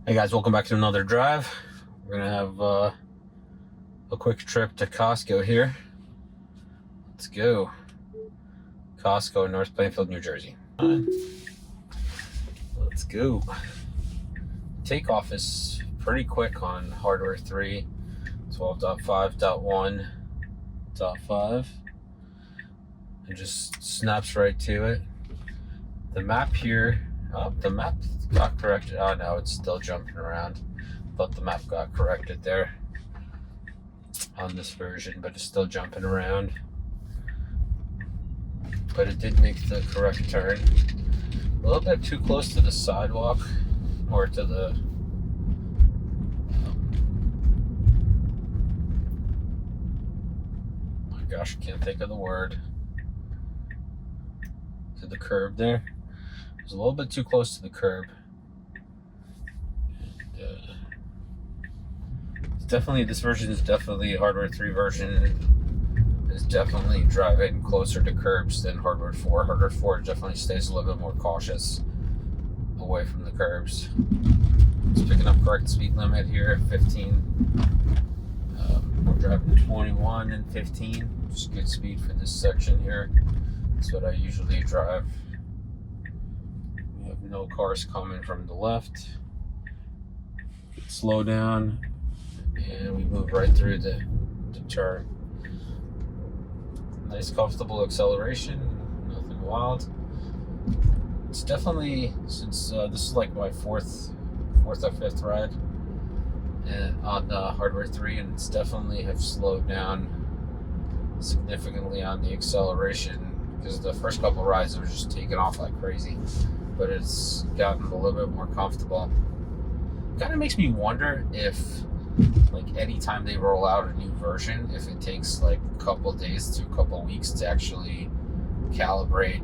Hey guys, welcome back to another drive. We're gonna have a quick trip to Costco here. Let's go. Costco in North Plainfield, New Jersey. Let's go. Takeoff is pretty quick on hardware 3, 12.5.1.5. It just snaps right to it. The map here, the map got corrected. Oh no, it's still jumping around. Thought the map got corrected there on this version, but it's still jumping around. But it did make the correct turn. A little bit too close to the sidewalk, or to the my gosh, I can't think of the word. To the curb there. It was a little bit too close to the curb. It's definitely, this version is definitely, hardware 3 version is definitely driving closer to curbs than hardware 4. Hardware 4 definitely stays a little bit more cautious away from the curbs. It's picking up correct speed limit here, 15. We're driving 21 and 15, which is good speed for this section here. That's what I usually drive. We have no cars coming from the left. Slow down, and we move right through the turn. Nice comfortable acceleration, nothing wild. It's definitely, since this is like my fourth or fifth ride and on the hardware 3, and it's definitely have slowed down significantly on the acceleration, because the first couple rides it was just taking off like crazy, but it's gotten a little bit more comfortable. Kind of makes me wonder if, like, anytime they roll out a new version, if it takes like a couple days to a couple weeks to actually calibrate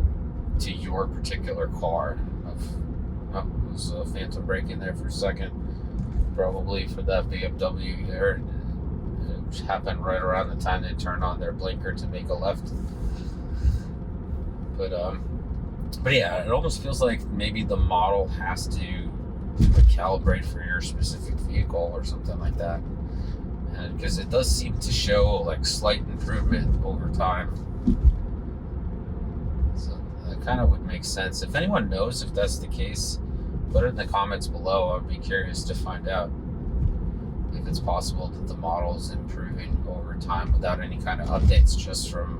to your particular car. Oh, there's a phantom braking there for a second. Probably for that BMW there. It happened right around the time they turned on their blinker to make a left. But yeah, it almost feels like maybe the model has to calibrate for your specific vehicle or something like that, and because it does seem to show like slight improvement over time, so that kind of would make sense. If anyone knows if that's the case, put it in the comments below. I'd be curious to find out if it's possible that the model is improving over time without any kind of updates, just from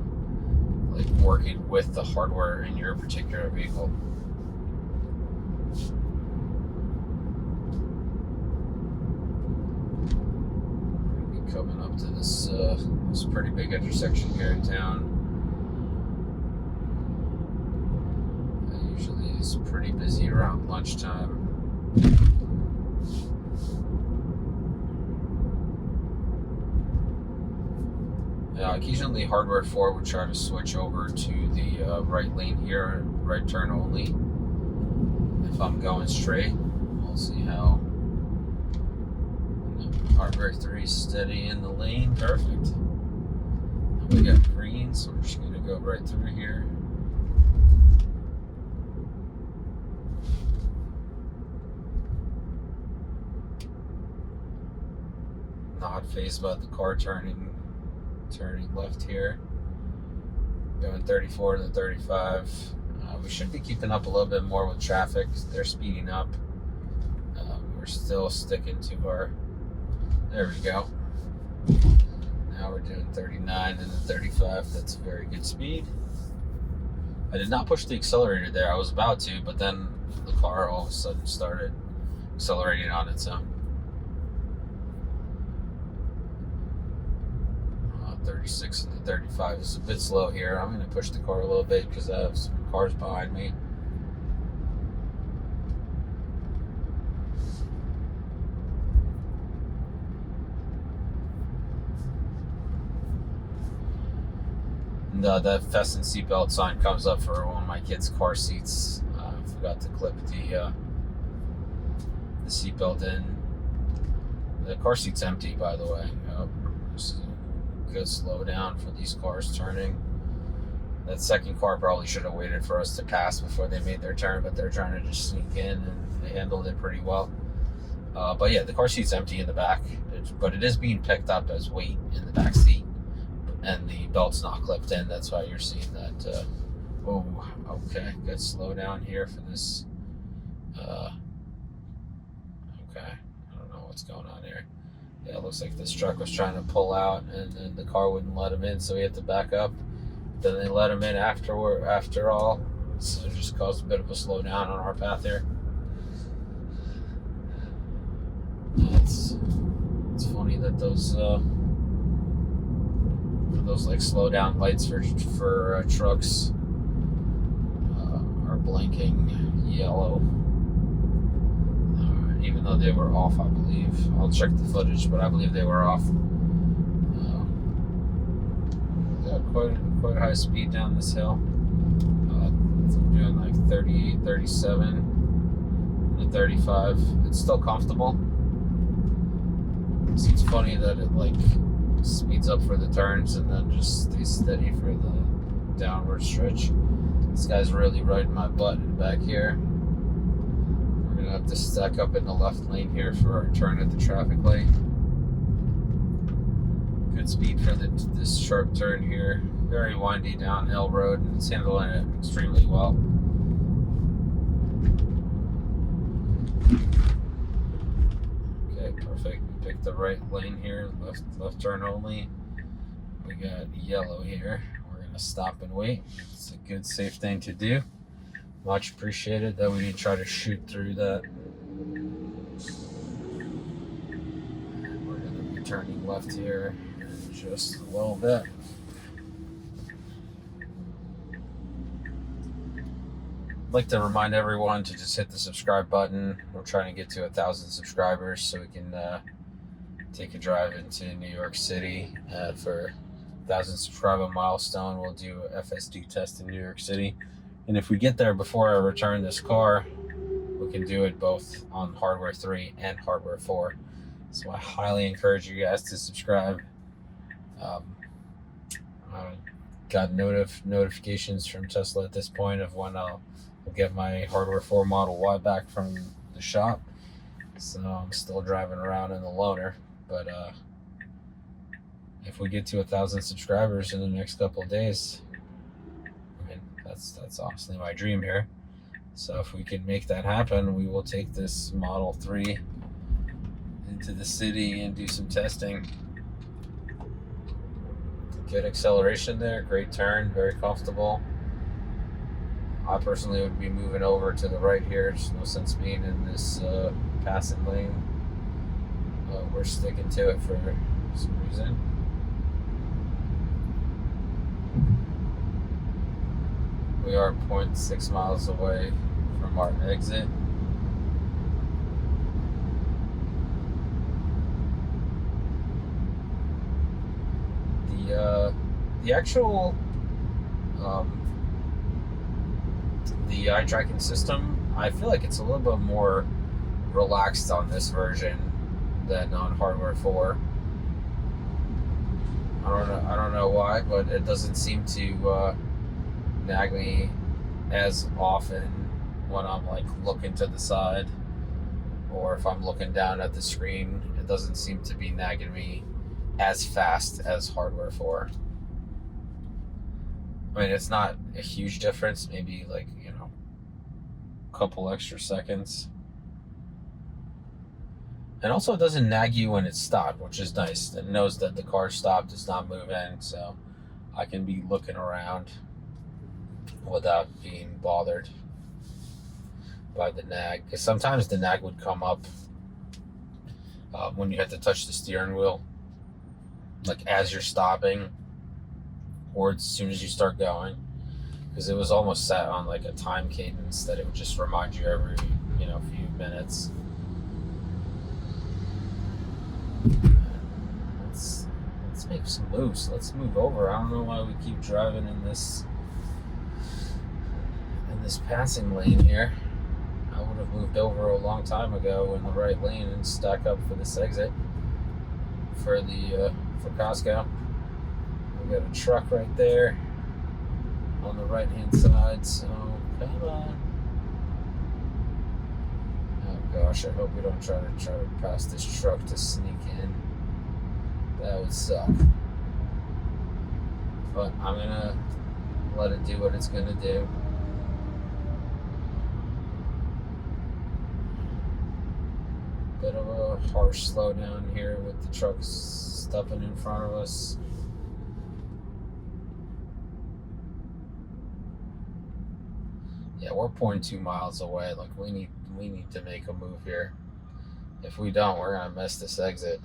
like working with the hardware in your particular vehicle. Coming up to this pretty big intersection here in town. It usually is pretty busy around lunchtime. Occasionally hardware 4 would try to switch over to the right lane here, right turn only. If I'm going straight, we'll see how. Hardware 3 steady in the lane, perfect. And we got green, so we're just gonna go right through here. Not phased by the car turning left here. Going 34 to 35. We should be keeping up a little bit more with traffic. They're speeding up. We're still sticking to our. There we go. Now we're doing 39 and then 35. That's a very good speed. I did not push the accelerator there. I was about to, but then the car all of a sudden started accelerating on its own. 36 and the 35 is a bit slow here. I'm going to push the car a little bit because I have some cars behind me. And that fasten seatbelt sign comes up for one of my kids' car seats. I forgot to clip the seatbelt in. The car seat's empty, by the way. This is a good slowdown for these cars turning. That second car probably should have waited for us to pass before they made their turn, but they're trying to just sneak in, and they handled it pretty well. But yeah, the car seat's empty in the back, but it is being picked up as weight in the back seat, and the belt's not clipped in. That's why you're seeing that. Oh, okay, good slowdown here for this. Okay, I don't know what's going on here. Yeah, it looks like this truck was trying to pull out, and then the car wouldn't let him in, so he had to back up. Then they let him in after all, so it just caused a bit of a slowdown on our path here. It's funny that those like slow down lights for trucks are blinking yellow, even though they were off. I believe I'll check the footage, but I believe they were off. Got quite high speed down this hill. I'm doing like 38, 37 to 35. It's still comfortable. So it's funny that it like speeds up for the turns and then just stays steady for the downward stretch. This guy's really riding my butt in back here. We're gonna have to stack up in the left lane here for our turn at the traffic light. Good speed for this sharp turn here. Very windy downhill road, and it's handling it extremely well. Okay, perfect. We picked the right lane here, left turn only. We got yellow here. We're gonna stop and wait. It's a good, safe thing to do. Much appreciated that we didn't try to shoot through that. And we're gonna be turning left here in just a little bit. I'd like to remind everyone to just hit the subscribe button. We're trying to get to 1,000 subscribers so we can take a drive into New York City for 1,000 subscriber milestone. We'll do a FSD test in New York City, and if we get there before I return this car, we can do it both on hardware 3 and hardware 4. So I highly encourage you guys to subscribe. Got notifications from Tesla at this point of when I'll get my hardware 4 Model Y back from the shop. So I'm still driving around in the loaner, but if we get to 1,000 subscribers in the next couple of days, I mean, that's honestly my dream here. So if we can make that happen, we will take this Model 3 into the city and do some testing. Good acceleration there, great turn, very comfortable. I personally would be moving over to the right here. There's no sense being in this passing lane. We're sticking to it for some reason. We are 0.6 miles away from our exit. The actual the eye tracking system, I feel like it's a little bit more relaxed on this version than on hardware 4. I don't know why, but it doesn't seem to nag me as often when I'm like looking to the side, or if I'm looking down at the screen. It doesn't seem to be nagging me as fast as hardware 4. I mean, it's not a huge difference, maybe like, a couple extra seconds. And also it doesn't nag you when it's stopped, which is nice. It knows that the car stopped, it's not moving, so I can be looking around without being bothered by the nag. Because sometimes the nag would come up when you have to touch the steering wheel, like as you're stopping or as soon as you start going, because it was almost set on like a time cadence that it would just remind you every few minutes. Let's make some moves. Let's move over. I don't know why we keep driving in this passing lane here. I would have moved over a long time ago in the right lane and stack up for this exit for Costco. We got a truck right there on the right hand side, so come on. gosh, I hope we don't try to pass this truck to sneak in. That would suck. But I'm gonna let it do what it's gonna do. Bit of a harsh slowdown here with the trucks stepping in front of us. Yeah, we're 0.2 miles away. Like we need to make a move here. If we don't, we're gonna miss this exit.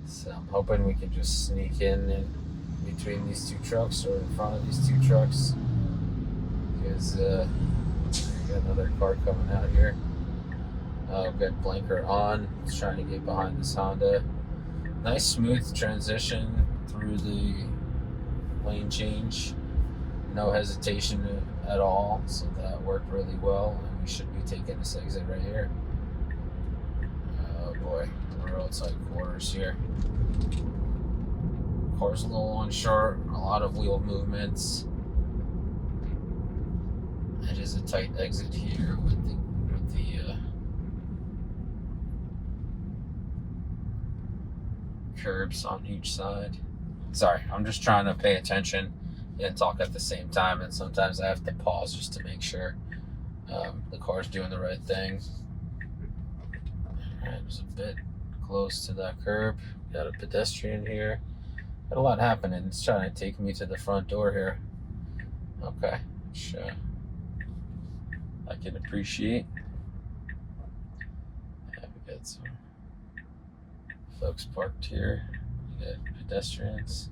So I'm hoping we can just sneak in between these two trucks or in front of these two trucks. Because we got another car coming out here. Got blinker on. It's trying to get behind this Honda. Nice smooth transition through the lane change. No hesitation at all, so that worked really well, and we should be taking this exit right here. Oh boy, we're outside quarters here. Car's a little unsure, a lot of wheel movements. It is a tight exit here with the curbs on each side. Sorry, I'm just trying to pay attention and talk at the same time, and sometimes I have to pause just to make sure the car's doing the right thing. Alright, it was a bit close to that curb. Got a pedestrian here. Got a lot happening. It's trying to take me to the front door here. Okay, which I can appreciate. Yeah, we got some folks parked here. We got pedestrians.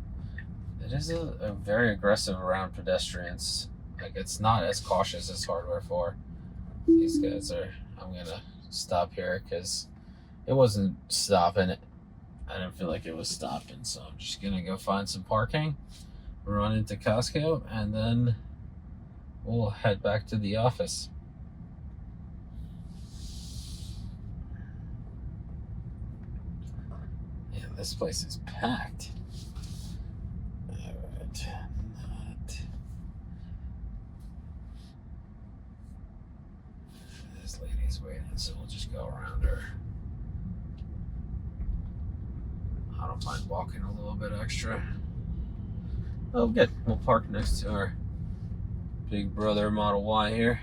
It is a very aggressive around pedestrians. Like, it's not as cautious as Hardware 4. These guys are... I'm gonna stop here because it wasn't stopping. I didn't feel like it was stopping, so I'm just gonna go find some parking, run into Costco, and then we'll head back to the office. Yeah, this place is packed. This lady's waiting, so we'll just go around her. I don't mind walking a little bit extra. Oh, good. We'll park next to our big brother Model Y here.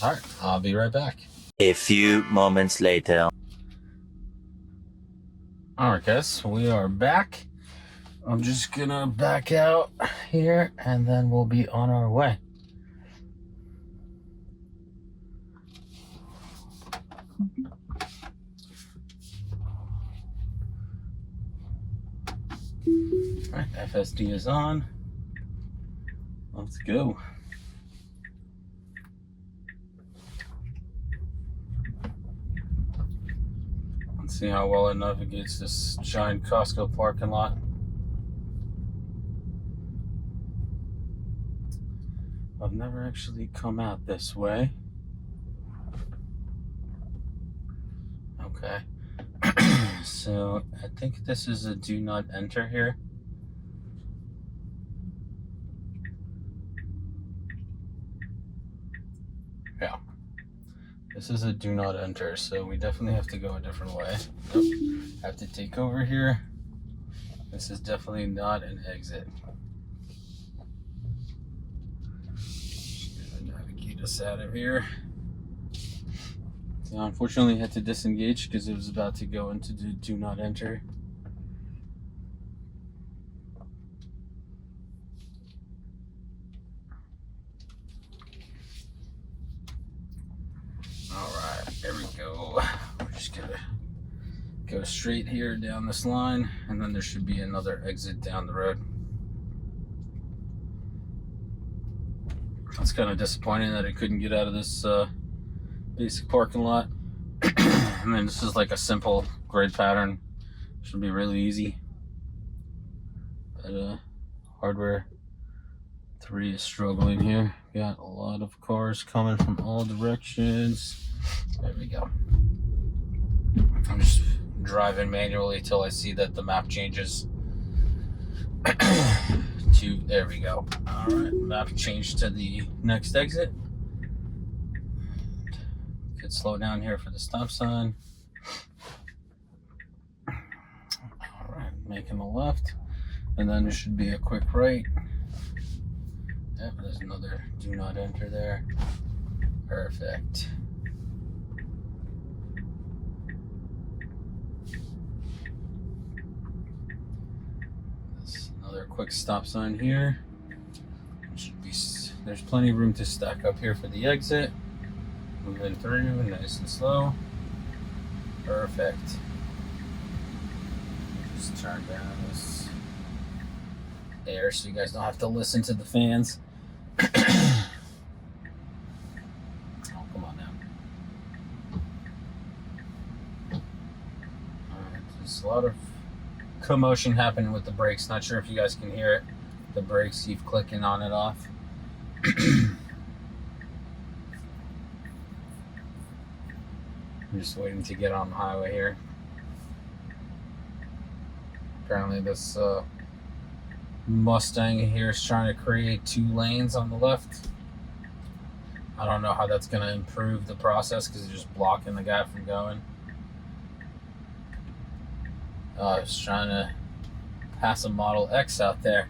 All right, I'll be right back. A few moments later. All right, guys, we are back. I'm just gonna back out here, and then we'll be on our way. All right, FSD is on. Let's go. Let's see how well it navigates this giant Costco parking lot. I've never actually come out this way. Okay. So I think this is a do not enter here. Yeah. This is a do not enter, so we definitely have to go a different way. Nope. Have to take over here. This is definitely not an exit. Just gonna navigate us out of here. So unfortunately, I had to disengage because it was about to go into the do not enter. Alright, there we go. We're just gonna go straight here down this line, and then there should be another exit down the road. It's kind of disappointing that I couldn't get out of this basic parking lot. I mean, this is like a simple grid pattern. Should be really easy. But Hardware 3 is struggling here. Got a lot of cars coming from all directions. There we go. I'm just driving manually till I see that the map changes There we go. All right, map change to the next exit. Could slow down here for the stop sign. All right, making a left, and then there should be a quick right. Yep, there's another do not enter there. Perfect. There's another quick stop sign here. Should be, there's plenty of room to stack up here for the exit. Moving through nice and slow. Perfect. Just turn down this air so you guys don't have to listen to the fans. Oh, come on now. Alright, there's a lot of commotion happening with the brakes. Not sure if you guys can hear it. The brakes keep clicking on and off. I'm just waiting to get on the highway here. Apparently this Mustang here is trying to create 2 lanes on the left. I don't know how that's going to improve the process because it's just blocking the guy from going. I was trying to pass a Model X out there.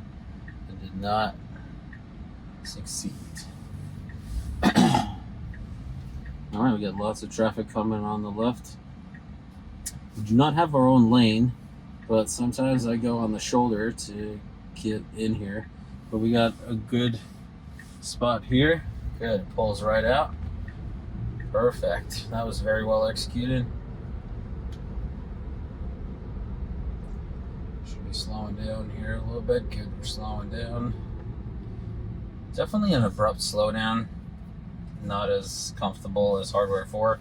It did not succeed. All right, we got lots of traffic coming on the left. We do not have our own lane, but sometimes I go on the shoulder to get in here. But we got a good spot here. Good, it pulls right out. Perfect. That was very well executed. Should be slowing down here a little bit. Good, we're slowing down. Definitely an abrupt slowdown. Not as comfortable as Hardware 4.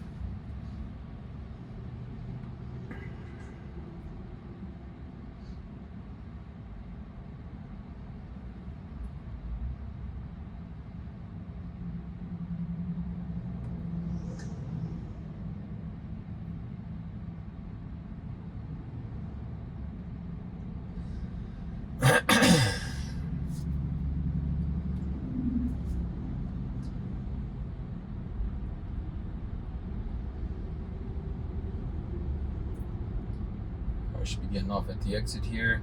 We should be getting off at the exit here.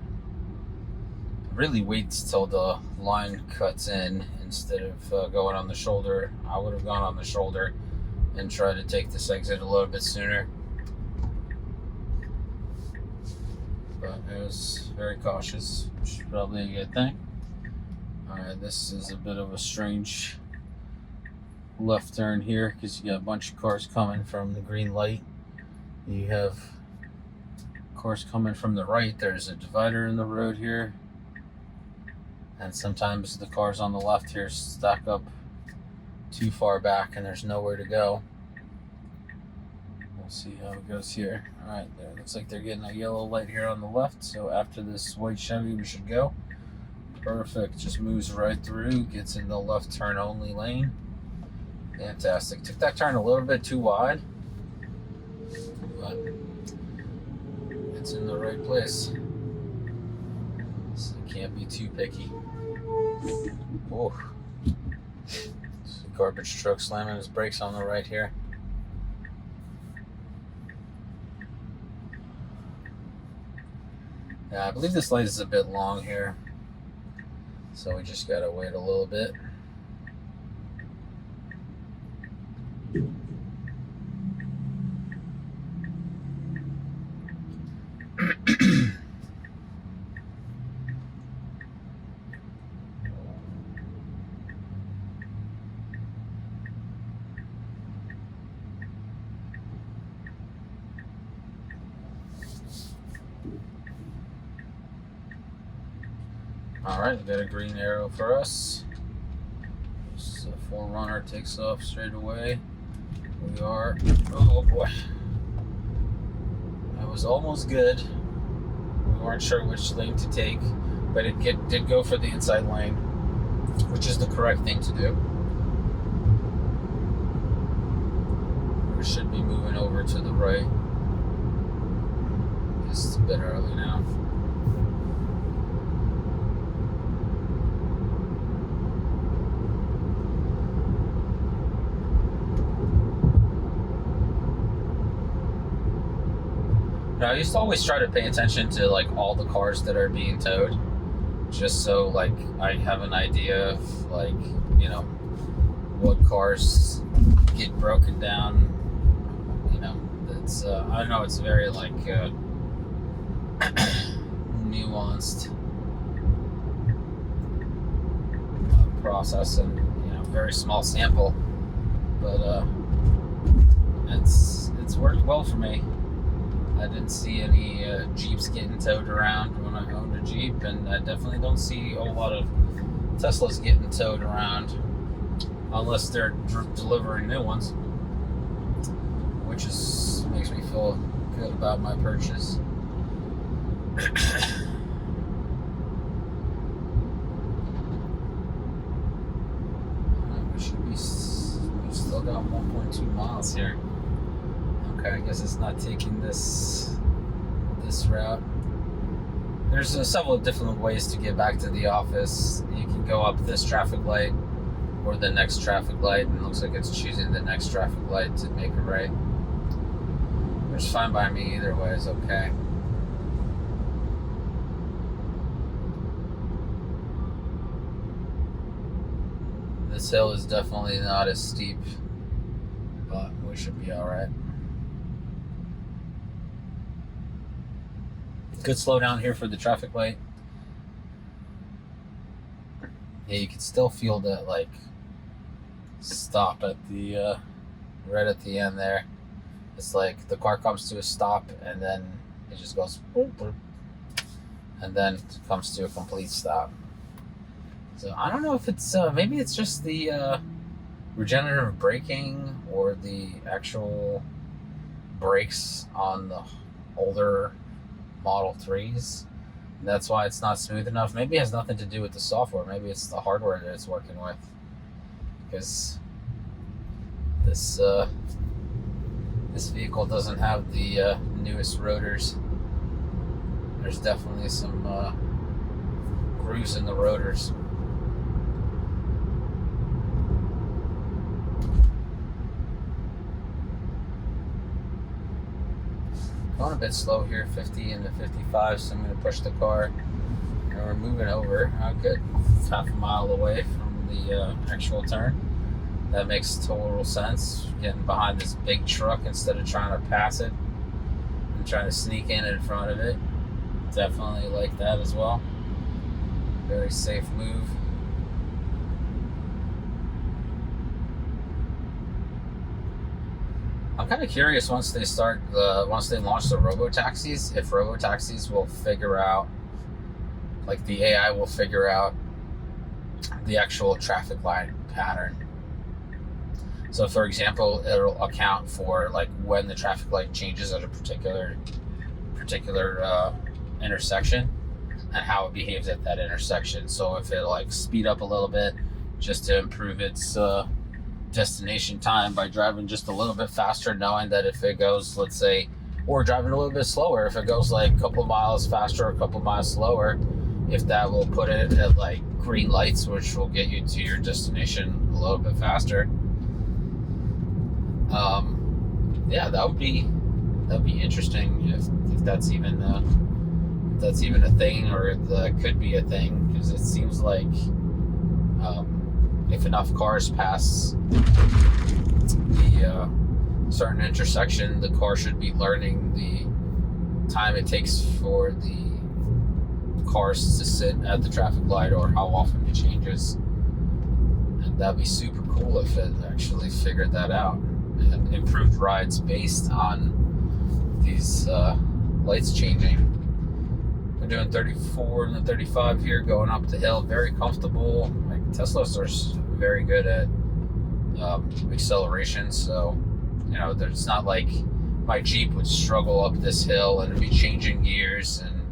Really waits till the line cuts in instead of going on the shoulder. I would have gone on the shoulder and tried to take this exit a little bit sooner. But I was very cautious, which is probably a good thing. Alright, this is a bit of a strange left turn here because you got a bunch of cars coming from the green light. You have cars coming from the right. There's a divider in the road here, and sometimes the cars on the left here stack up too far back and there's nowhere to go. We'll see how it goes here. Alright, there looks like they're getting a yellow light here on the left, so after this white Chevy we should go. Perfect, just moves right through, gets in the left turn only lane. Fantastic. Took that turn a little bit too wide, but it's in the right place, so you can't be too picky. Oh, garbage truck slamming his brakes on the right here. Yeah, I believe this light is a bit long here, so we just gotta wait a little bit. Alright, we got a green arrow for us. So 4Runner takes off straight away. We are, oh boy. That was almost good. We weren't sure which lane to take, but it did go for the inside lane, which is the correct thing to do. We should be moving over to the right. It's a bit early now. Now, I used to always try to pay attention to like all the cars that are being towed, just so like I have an idea of like, you know, what cars get broken down. You know, it's I don't know, it's very like nuanced process, and you know, very small sample, but it's worked well for me. I didn't see any Jeeps getting towed around when I owned a Jeep, and I definitely don't see a whole lot of Teslas getting towed around unless they're delivering new ones, which makes me feel good about my purchase. We've still got 1.2 miles here. Okay, I guess it's not taking this route. There's several different ways to get back to the office. You can go up this traffic light or the next traffic light, and it looks like it's choosing the next traffic light to make a right, which is fine by me. Either way is okay. This hill is definitely not as steep, but we should be alright. Good slowdown here for the traffic light. Yeah, you can still feel that like stop at the right at the end there. It's like the car comes to a stop and then it just goes boop, boop, and then comes to a complete stop. So I don't know if it's maybe it's just the regenerative braking or the actual brakes on the older Model 3s. That's why it's not smooth enough. Maybe it has nothing to do with the software. Maybe it's the hardware that it's working with. Because this vehicle doesn't have the newest rotors. There's definitely some grooves in the rotors. Going a bit slow here, 50 into 55, so I'm going to push the car. And we're moving over a good half a mile away from the actual turn. That makes total sense. Getting behind this big truck instead of trying to pass it and trying to sneak in front of it. Definitely like that as well. Very safe move. I'm kind of curious once they launch the Robo taxis, if Robo taxis will figure out, like the AI will figure out the actual traffic light pattern. So for example, it'll account for like when the traffic light changes at a particular intersection and how it behaves at that intersection. So if it like speed up a little bit just to improve its destination time by driving just a little bit faster, knowing that if it goes, let's say, or driving a little bit slower, if it goes like a couple miles faster or a couple miles slower, if that will put it at like green lights, which will get you to your destination a little bit faster. Yeah, that'd be interesting if that's even a thing, or that could be a thing, because it seems like if enough cars pass the certain intersection, the car should be learning the time it takes for the cars to sit at the traffic light or how often it changes. And that'd be super cool if it actually figured that out and improved rides based on these lights changing. We're doing 34 and 35 here, going up the hill, very comfortable. Like Teslas are very good at acceleration, so you know, there's not like my Jeep would struggle up this hill and be changing gears, and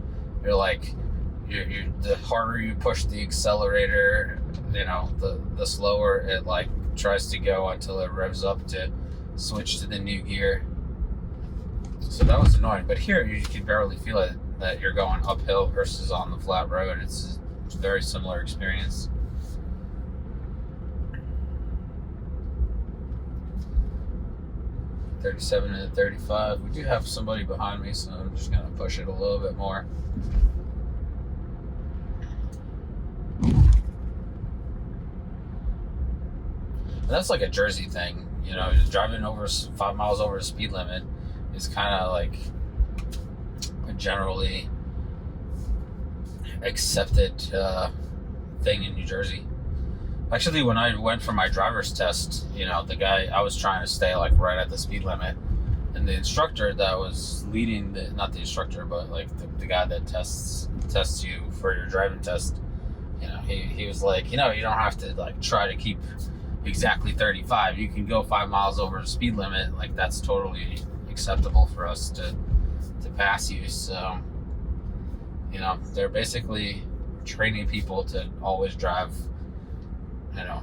you're like, the harder you push the accelerator, you know, the slower it like tries to go until it revs up to switch to the new gear. So that was annoying, but here you can barely feel it, that you're going uphill versus on the flat road. It's a very similar experience. 37 and 35. We do have somebody behind me, so I'm just gonna push it a little bit more. And that's like a Jersey thing, you know, driving over 5 miles over the speed limit is kind of like a generally accepted thing in New Jersey. Actually, when I went for my driver's test, you know, the guy, I was trying to stay like right at the speed limit, and the instructor that was leading not the instructor, but like the guy that tests you for your driving test, you know, he was like, you know, you don't have to like try to keep exactly 35. You can go 5 miles over the speed limit. Like, that's totally acceptable for us to pass you. So, you know, they're basically training people to always drive, you know,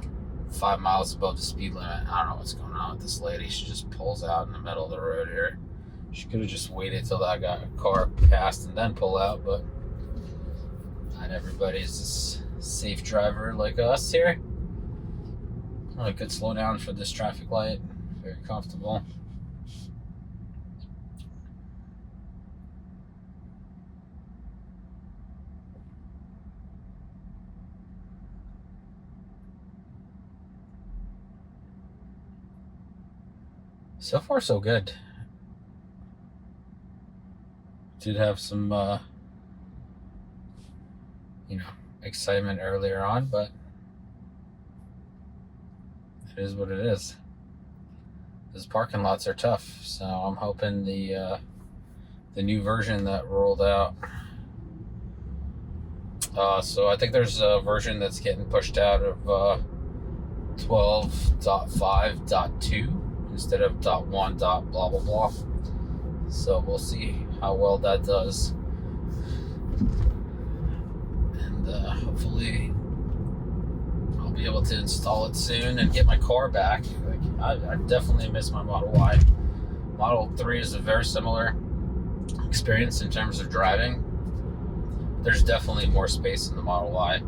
5 miles above the speed limit. I don't know what's going on with this lady. She just pulls out in the middle of the road here. She could have just waited till I got a car passed and then pull out, but not everybody's a safe driver like us here. I could slow down for this traffic light. Very comfortable. So far, so good. Did have some, you know, excitement earlier on, but it is what it is. Those parking lots are tough, so I'm hoping the new version that rolled out. So I think there's a version that's getting pushed out of 12.5.2 instead of .1. Blah blah blah. So we'll see how well that does, and hopefully I'll be able to install it soon and get my car back. Like, I definitely miss my Model Y. Model 3 is a very similar experience in terms of driving. There's definitely more space in the Model Y,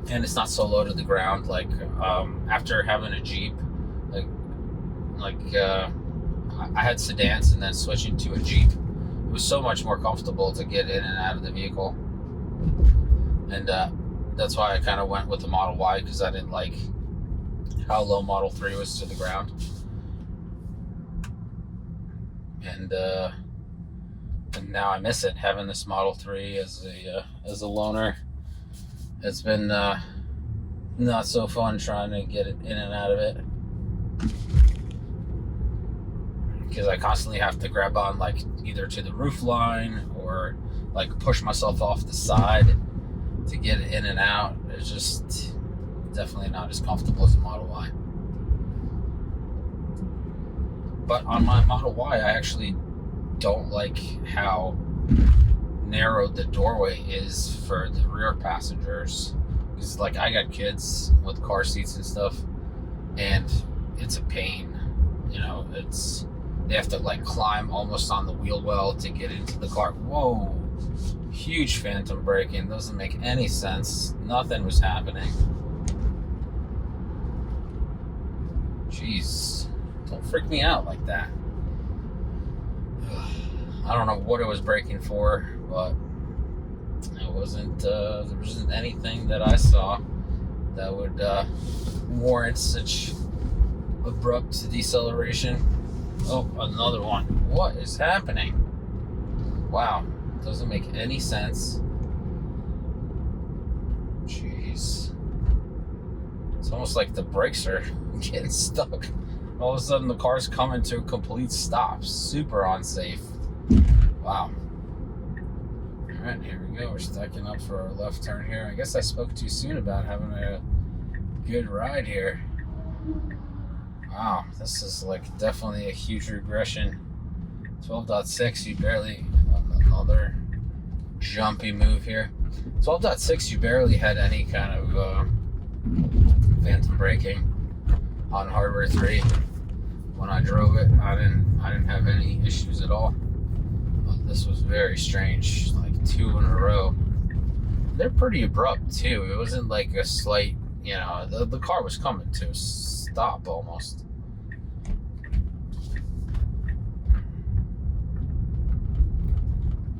and it's not so low to the ground. Like, after having a Jeep, I had sedans and then switching to a Jeep, it was so much more comfortable to get in and out of the vehicle. And that's why I kind of went with the Model Y, because I didn't like how low Model 3 was to the ground. And now I miss it, having this Model 3 as a loaner. It's been not so fun trying to get it in and out of it, because I constantly have to grab on, like, either to the roof line or like push myself off the side to get it in and out. It's just definitely not as comfortable as a Model Y. But on my Model Y, I actually don't like how narrow the doorway is for the rear passengers, because, like, I got kids with car seats and stuff, and it's a pain. You know, they have to, like, climb almost on the wheel well to get into the car. Whoa, huge phantom braking. Doesn't make any sense. Nothing was happening. Jeez, don't freak me out like that. I don't know what it was braking for, but it wasn't, there wasn't anything that I saw that would warrant such abrupt deceleration. Oh, another one. What is happening? Wow, doesn't make any sense. Jeez. It's almost like the brakes are getting stuck. All of a sudden the car's coming to a complete stop. Super unsafe. Wow. Alright, here we go. We're stacking up for our left turn here. I guess I spoke too soon about having a good ride here. Wow, this is like definitely a huge regression. 12.6, you barely, another jumpy move here. 12.6, you barely had any kind of phantom braking on Hardware 3. When I drove it, I didn't have any issues at all. But this was very strange, like 2 in a row. They're pretty abrupt too. It wasn't like a slight, you know, the car was coming to a stop almost.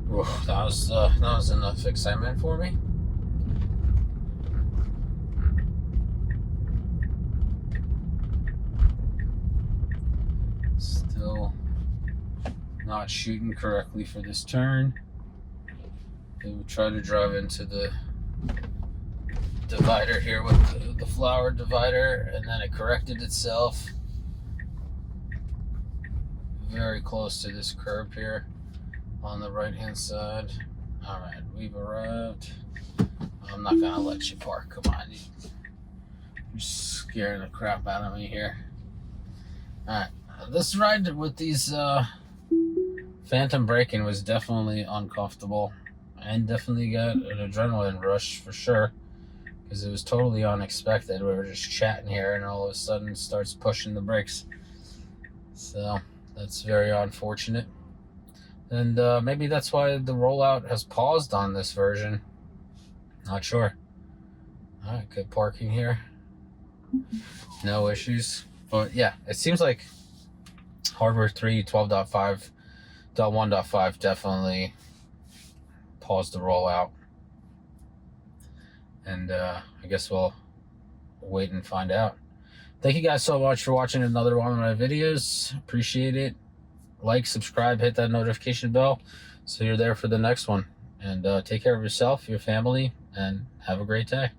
Whew, that was enough excitement for me. Still not shooting correctly for this turn. It would try to drive into the divider here with the flower divider, and then it corrected itself very close to this curb here on the right hand side. All right, we've arrived. I'm not gonna let you park. Come on, you're scaring the crap out of me here. All right, this ride with these phantom braking was definitely uncomfortable, and definitely got an adrenaline rush for sure, because it was totally unexpected. We were just chatting here, and all of a sudden starts pushing the brakes. So that's very unfortunate. And maybe that's why the rollout has paused on this version. Not sure. All right, good parking here. No issues. But yeah, it seems like Hardware 3 12.5.1.5 definitely paused the rollout. And I guess we'll wait and find out. Thank you guys so much for watching another one of my videos. Appreciate it. Like, subscribe, hit that notification bell so you're there for the next one. And take care of yourself, your family, and have a great day.